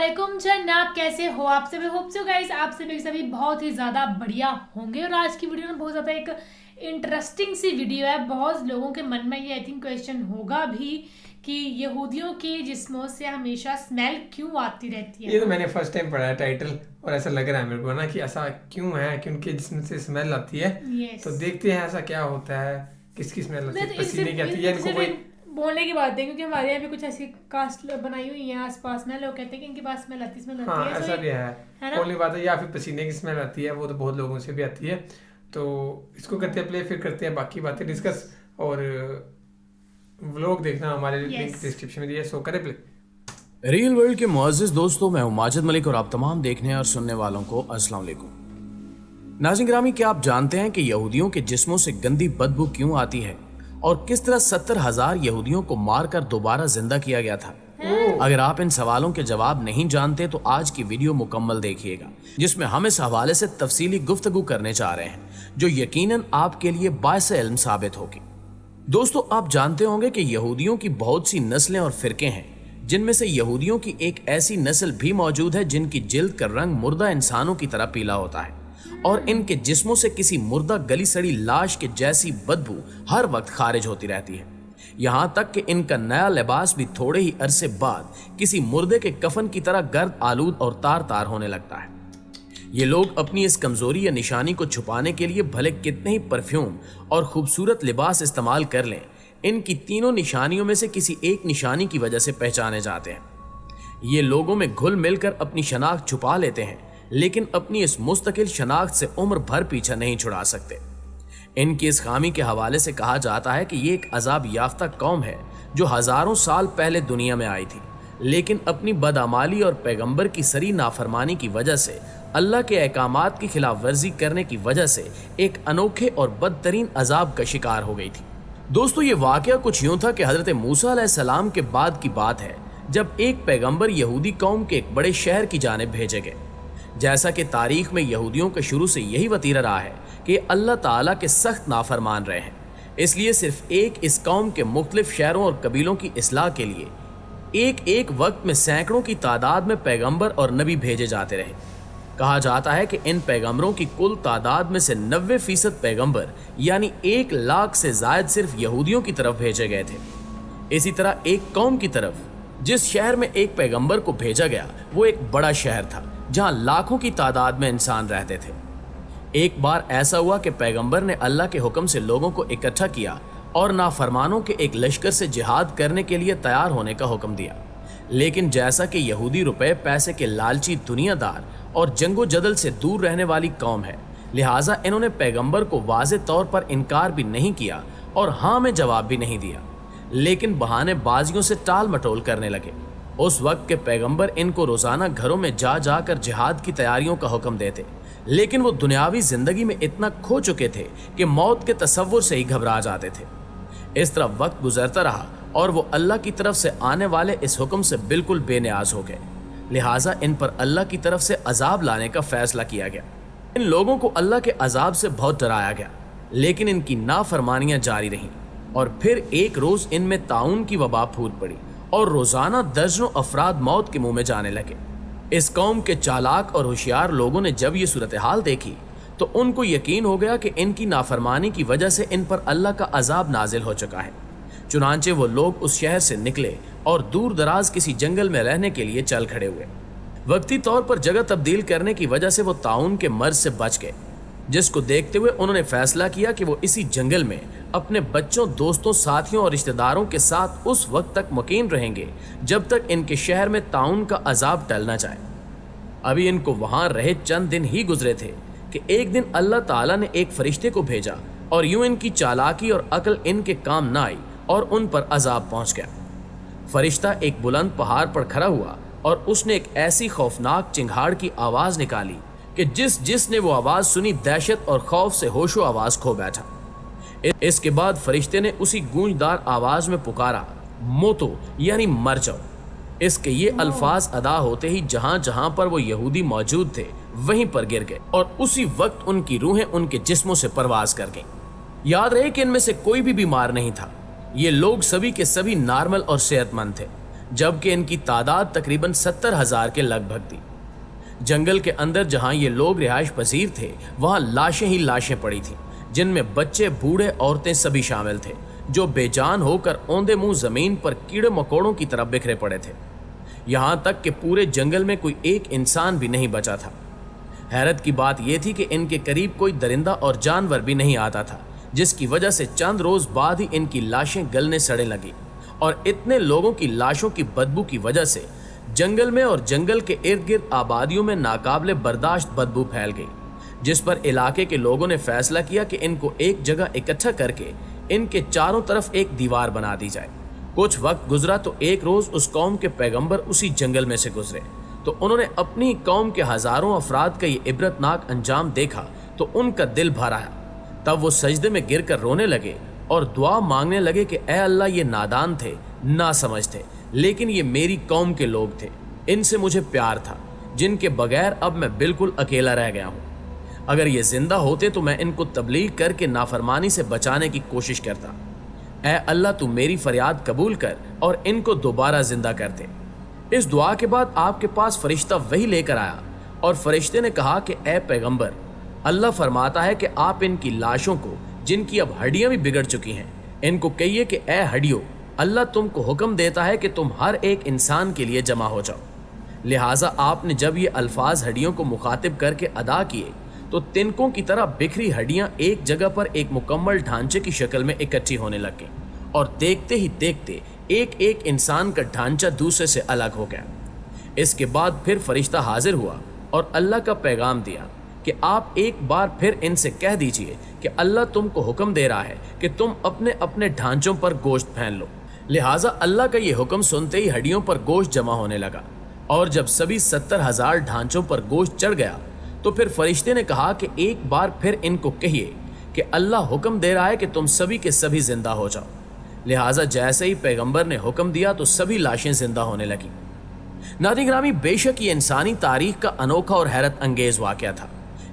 वालेकुम जनाब, कैसे हो आप सभी। होप सो गाइस आप सभी बहुत ही ज़्यादा बढ़िया होंगे। और आज की वीडियो में बहुत ज़्यादा एक इंटरेस्टिंग सी वीडियो है। बहुत लोगों के मन में ये आई थिंक क्वेश्चन होगा भी कि यहूदियों के जिस्मों से हमेशा स्मेल क्यों आती रहती है। ये तो मैंने फर्स्ट टाइम पढ़ा है टाइटल, और ऐसा लग रहा है मेरे को ना कि ऐसा क्यों है कि उनके जिस्म से स्मेल आती है। Yes. तो देखते हैं ऐसा क्या होता है, किसकी स्मेल आती है, पसीने की आती है, इनको कोई बोलने की बात है क्योंकि हमारे यहाँ पे कुछ ऐसी कास्ट बनाई हुई है आसपास में, लोग कहते हैं कि इनके पास स्मेल आती है। हाँ ऐसा भी है ना? बोलने की बात है, या फिर पसीने की स्मेल आती है, वो तो बहुत लोगों से भी आती है। तो इसको करते हैं प्ले, फिर करते हैं बाकी बातें डिस्कस। और व्लॉग देखना हमारे लिंक डिस्क्रिप्शन में दिया, सो करें प्ले। रियल वर्ल्ड के मुअज़्ज़िज़ दोस्तों, मैं हूं माजिद मलिक और आप तमाम देखने और सुनने वालों को अस्सलाम वालेकुम। नाज़रीन ग्रामी, क्या आप जानते हैं कि यहूदियों के जिस्मों से गंदी बदबू क्यों आती है और किस तरह 70,000 यहूदियों को मारकर दोबारा जिंदा किया गया था? अगर आप इन सवालों के जवाब नहीं जानते तो आज की वीडियो मुकम्मल देखिएगा, जिसमें हम इस हवाले से तफसीली गुफ्तगू करने जा रहे हैं जो यकीनन आपके लिए बाइसे इल्म साबित होगी। दोस्तों, आप जानते होंगे कि यहूदियों की बहुत सी नस्लें और फिरके हैं, जिनमें से यहूदियों की एक ऐसी नस्ल भी मौजूद है जिनकी जिल्द का रंग मुर्दा इंसानों की तरह पीला होता है और इनके जिस्मों से किसी मुर्दा गली सड़ी लाश के जैसी बदबू हर वक्त खारिज होती रहती है। यहाँ तक कि इनका नया लिबास भी थोड़े ही अरसे बाद किसी मुर्दे के कफन की तरह गर्द आलूद और तार तार होने लगता है। ये लोग अपनी इस कमजोरी या निशानी को छुपाने के लिए भले कितने ही परफ्यूम और खूबसूरत लिबास इस्तेमाल कर लें, इनकी तीनों निशानियों में से किसी एक निशानी की वजह से पहचाने जाते हैं। ये लोगों में घुल मिलकर अपनी शनाख्त छुपा लेते हैं, लेकिन अपनी इस मुस्तकिल शनाख्त से उम्र भर पीछा नहीं छुड़ा सकते। इनकी इस खामी के हवाले से कहा जाता है कि ये एक अजाब याफ्ता कौम है जो हजारों साल पहले दुनिया में आई थी, लेकिन अपनी बदअमाली और पैगंबर की सरी नाफरमानी की वजह से, अल्लाह के अहकामात की खिलाफ वर्जी करने की वजह से एक अनोखे और बदतरीन अजाब का शिकार हो गई थी। दोस्तों, ये वाकया कुछ यूं था कि हजरत मूसा अलैहिस्सलाम के बाद की बात है, जब एक पैगंबर यहूदी कौम के एक बड़े शहर की जानिब भेजे गए। जैसा कि तारीख में यहूदियों का शुरू से यही वतीरा रहा है कि अल्लाह ताला के सख्त नाफरमान रहे हैं, इसलिए सिर्फ एक इस कौम के मुख्तलिफ शहरों और कबीलों की इस्लाह के लिए एक एक वक्त में सैकड़ों की तादाद में पैगंबर और नबी भेजे जाते रहे। कहा जाता है कि इन पैगंबरों की कुल तादाद में से 90% पैगंबर यानी 1 लाख से जायद सिर्फ यहूदियों की तरफ भेजे गए थे। इसी तरह एक कौम की तरफ जिस शहर में एक पैगंबर को भेजा गया वो एक बड़ा शहर था जहां लाखों की तादाद में इंसान रहते थे। एक बार ऐसा हुआ कि पैगंबर ने अल्लाह के हुक्म से लोगों को इकट्ठा किया और नाफरमानों के एक लश्कर से जिहाद करने के लिए तैयार होने का हुक्म दिया। लेकिन जैसा कि यहूदी रुपए पैसे के लालची दुनियादार और जंगो जदल से दूर रहने वाली कौम है, लिहाजा इन्होंने पैगंबर को वाज़े तौर पर इनकार भी नहीं किया और हाँ में जवाब भी नहीं दिया, लेकिन बहाने बाजियों से टाल मटोल करने लगे। उस वक्त के पैगंबर इनको रोजाना घरों में जा जाकर जिहाद की तैयारियों का हुक्म देते, लेकिन वो दुनियावी जिंदगी में इतना खो चुके थे कि मौत के तसव्वुर से ही घबरा जाते थे। इस तरह वक्त गुजरता रहा और वो अल्लाह की तरफ से आने वाले इस हुक्म से बिल्कुल बेनियाज हो गए, लिहाजा इन पर अल्लाह की तरफ से अजाब लाने का फैसला किया गया। इन लोगों को अल्लाह के अजाब से बहुत डराया गया, लेकिन इनकी नाफरमानियां जारी रहीं और फिर एक रोज इनमें ताउन की वबा फूट पड़ी और रोजाना दर्जनों अफराद मौत के मुंह में जाने लगे। इस कौम के चालाक और होशियार लोगों ने जब ये सूरत हाल देखी तो उनको यकीन हो गया कि इनकी नाफरमानी की वजह से इन पर अल्लाह का अजाब नाजिल हो चुका है। चुनांचे वो लोग उस शहर से निकले और दूर दराज किसी जंगल में रहने के लिए चल खड़े हुए। वक्ती तौर पर जगह तब्दील करने की वजह से वो ताउन के मर्ज से बच गए, जिसको देखते हुए उन्होंने फैसला किया कि वो इसी जंगल में अपने बच्चों, दोस्तों, साथियों और रिश्तेदारों के साथ उस वक्त तक मुकीम रहेंगे जब तक इनके शहर में ताउन का अजाब टल न जाए। अभी इनको वहां रहे चंद दिन ही गुजरे थे कि एक दिन अल्लाह ताला ने एक फरिश्ते को भेजा और यूं इनकी चालाकी और अक्ल इनके काम न आई और उन पर अजाब पहुंच गया। फरिश्ता एक बुलंद पहाड़ पर खड़ा हुआ और उसने एक ऐसी खौफनाक चिंगाड़ की आवाज निकाली कि जिसने वो आवाज सुनी दहशत और खौफ से होशो आवाज खो बैठा। इसके बाद फरिश्ते ने उसी गूंजदार आवाज में पुकारा, मोतो यानी मर जाओ। इसके ये अल्फाज अदा होते ही जहां जहां पर वो यहूदी मौजूद थे वहीं पर गिर गए और उसी वक्त उनकी रूहें उनके जिस्मों से परवाज कर गईं। याद रहे कि इनमें से कोई भी बीमार नहीं था। ये लोग सभी के सभी नॉर्मल और सेहतमंद थे। जबकि इनकी तादाद तकरीबन 70,000 के लगभग थी। जंगल के अंदर जहां ये लोग रिहाइश पजीर थे वहां लाशें ही लाशें पड़ी थी, जिनमें बच्चे, बूढ़े, औरतें सभी शामिल थे, जो बेजान होकर औंधे मुंह जमीन पर कीड़े मकोड़ों की तरह बिखरे पड़े थे। यहां तक कि पूरे जंगल में कोई एक इंसान भी नहीं बचा था। हैरत की बात यह थी कि इनके करीब कोई दरिंदा और जानवर भी नहीं आता था, जिसकी वजह से चंद रोज बाद ही इनकी लाशें गलने सड़ने लगी और इतने लोगों की लाशों की बदबू की वजह से जंगल में और जंगल के इर्द गिर्द आबादियों में नाकाबिले बर्दाश्त बदबू फैल गई, जिस पर इलाके के लोगों ने फैसला किया कि इनको एक जगह इकट्ठा करके इनके चारों तरफ एक दीवार बना दी जाए। कुछ वक्त गुजरा तो एक रोज उस कौम के पैगंबर उसी जंगल में से गुजरे, तो उन्होंने अपनी कौम के हजारों अफराद का ये इबरतनाक अंजाम देखा तो उनका दिल भर आया। तब वो सजदे में गिरकर रोने लगे और दुआ मांगने लगे कि ऐ अल्लाह, ये नादान थे, ना समझ थे, लेकिन ये मेरी कौम के लोग थे, इनसे मुझे प्यार था, जिनके बगैर अब मैं बिल्कुल अकेला रह गया हूँ। अगर ये जिंदा होते तो मैं इनको तबलीग करके नाफरमानी से बचाने की कोशिश करता। ऐ अल्लाह, तू मेरी फरियाद कबूल कर और इनको दोबारा जिंदा कर दे। इस दुआ के बाद आपके पास फरिश्ता वही लेकर आया और फरिश्ते ने कहा कि ऐ पैगंबर, अल्लाह फरमाता है कि आप इनकी लाशों को, जिनकी अब हड्डियां भी बिगड़ चुकी हैं, इनको कहिए कि ऐ हड्डियों, अल्लाह तुमको हुक्म देता है कि तुम हर एक इंसान के लिए जमा हो जाओ। लिहाजा आपने जब ये अल्फाज हड्डियों को मुखातिब करके अदा किए तो तिनकों की तरह बिखरी हड्डियां एक जगह पर एक मुकम्मल ढांचे की शक्ल में इकट्ठी होने लग गईं और देखते ही देखते एक एक इंसान का ढांचा दूसरे से अलग हो गया। इसके बाद फिर फरिश्ता हाजिर हुआ और अल्लाह का पैगाम दिया कि आप एक बार फिर इनसे कह दीजिए कि अल्लाह तुमको हुक्म दे रहा है कि तुम अपने अपने ढांचों पर गोश्त फेंक लो। लिहाजा अल्लाह का ये हुक्म सुनते ही हड्डियों पर गोश्त जमा होने लगा और जब सभी 70,000 ढांचों पर गोश्त चढ़ गया तो फिर फरिश्ते ने कहा कि एक बार फिर इनको कहिए कि अल्लाह हुक्म दे रहा है कि तुम सभी के सभी जिंदा हो जाओ। लिहाजा जैसे ही पैगंबर ने हुक्म दिया तो सभी लाशें जिंदा होने लगी। नाज़रीन ग्रामी, बेशक ये इंसानी तारीख का अनोखा और हैरत अंगेज वाक़या था,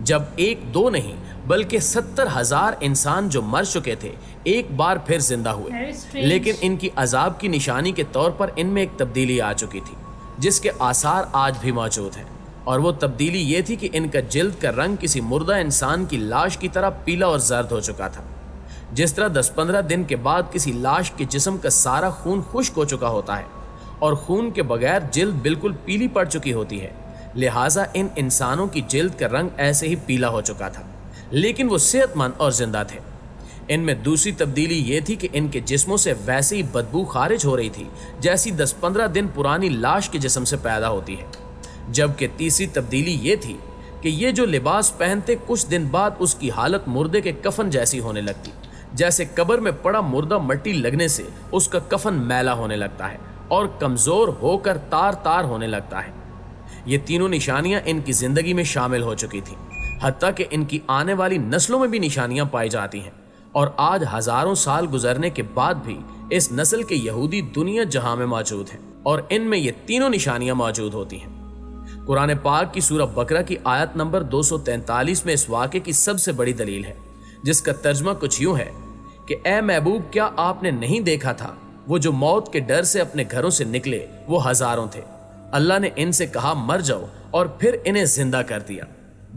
जब एक दो नहीं बल्कि 70,000 इंसान जो मर चुके थे एक बार फिर जिंदा हुए। लेकिन इनकी अजाब की निशानी के तौर पर इनमें एक तब्दीली आ चुकी थी, जिसके आसार आज भी मौजूद हैं, और वो तब्दीली ये थी कि इनका जिल्द का रंग किसी मुर्दा इंसान की लाश की तरह पीला और जर्द हो चुका था। जिस तरह 10-15 दिन के बाद किसी लाश के जिस्म का सारा खून खुश्क हो चुका होता है और खून के बगैर जिल्द बिल्कुल पीली पड़ चुकी होती है, लिहाजा इन इंसानों की जिल्द का रंग ऐसे ही पीला हो चुका था, लेकिन वो सेहतमंद और जिंदा थे। इनमें दूसरी तब्दीली ये थी कि इनके जिस्मों से वैसे ही बदबू खारिज हो रही थी जैसी 10-15 दिन पुरानी लाश के जिस्म से पैदा होती है। जबकि तीसरी तब्दीली ये थी कि ये जो लिबास पहनते कुछ दिन बाद उसकी हालत मुर्दे के कफन जैसी होने लगती, जैसे कब्र में पड़ा मुर्दा मट्टी लगने से उसका कफन मैला होने लगता है और कमजोर होकर तार तार होने लगता है। ये तीनों निशानियां इनकी जिंदगी में शामिल हो चुकी थी, हत्ता कि इनकी आने वाली नस्लों में भी निशानियां पाई जाती हैं, और आज हजारों साल गुजरने के बाद भी इस नस्ल के यहूदी दुनिया जहां में मौजूद हैं और इनमें ये तीनों निशानियां मौजूद होती हैं। कुरान पाक की सूरह बकरा की आयत नंबर 243 में इस वाक़े की सबसे बड़ी दलील है, जिसका तर्जुमा कुछ यूं है कि ए महबूब, क्या आपने नहीं देखा था वो जो मौत के डर से अपने घरों से निकले वो हजारों थे। अल्लाह ने इनसे कहा मर जाओ और फिर इन्हें जिंदा कर दिया।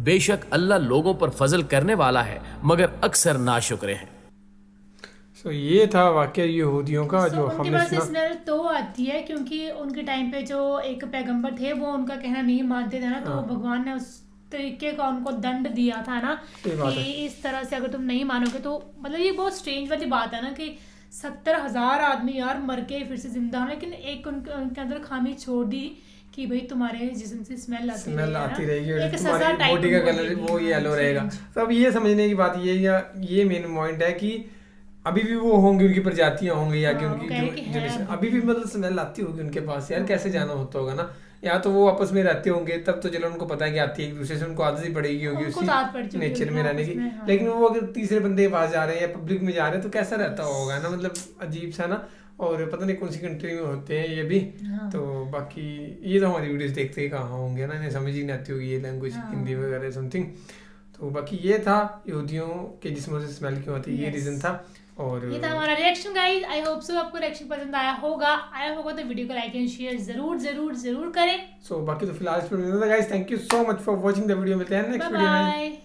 बेशक अल्लाह लोगों पर फजल करने वाला है मगर अक्सर नाशुक्रे हैं। ये था वाकया यहूदियों का जो उनके पास स्मेल तो आती है क्योंकि उनके टाइम पे जो एक पैगंबर थे वो उनका कहना नहीं मानते थे ना, तो भगवान ने उस तरीके का उनको दंड दिया था ना कि इस तरह से अगर तुम नहीं मानोगे तो मतलब ये बहुत स्ट्रेंज वाली बात है ना कि 70,000 आदमी यार मर के फिर से जिंदा होना, लेकिन एक उनके अंदर खामी छोड़ दी कि भाई तुम्हारे जिस्म से स्मेल आती रहेगी और तुम्हारी बॉडी का कलर वो येलो रहेगा। तो अब ये समझने की बात ये मेन पॉइंट है कि अभी भी वो होंगे, उनकी प्रजातियां होंगी या उनकी अभी भी मतलब स्मेल आती होगी उनके पास। यार कैसे जाना होता होगा ना, या तो वो आपस में रहते होंगे तब तो चलो उनको पता है कि आती है, एक दूसरे से उनको आदत ही पड़ेगी होगी उसी नेचर में रहने की। लेकिन वो अगर तीसरे बंदे के पास जा रहे हैं या पब्लिक में जा रहे हैं तो कैसा रहता होगा ना, मतलब अजीब सा ना, और पता नहीं कौन सी कंट्री में होते हैं ये भी। तो बाकी ये तो हमारी वीडियोस देखते ही कहाँ होंगे ना, इन्हें समझ ही नहीं आती होगी ये लैंग्वेज हिंदी वगैरह समथिंग। तो बाकी ये था यहूदियों के जिस्मों से स्मेल क्यों आती है, ये रीजन था। और ये था हमारा reaction guys. I hope so आपको रिएक्शन पसंद आया होगा तो वीडियो को लाइक एंड शेयर जरूर करें। बाकी तो फिलहाल इस वीडियो में guys, thank you so much for watching the video. मिलते हैं नेक्स्ट वीडियो में।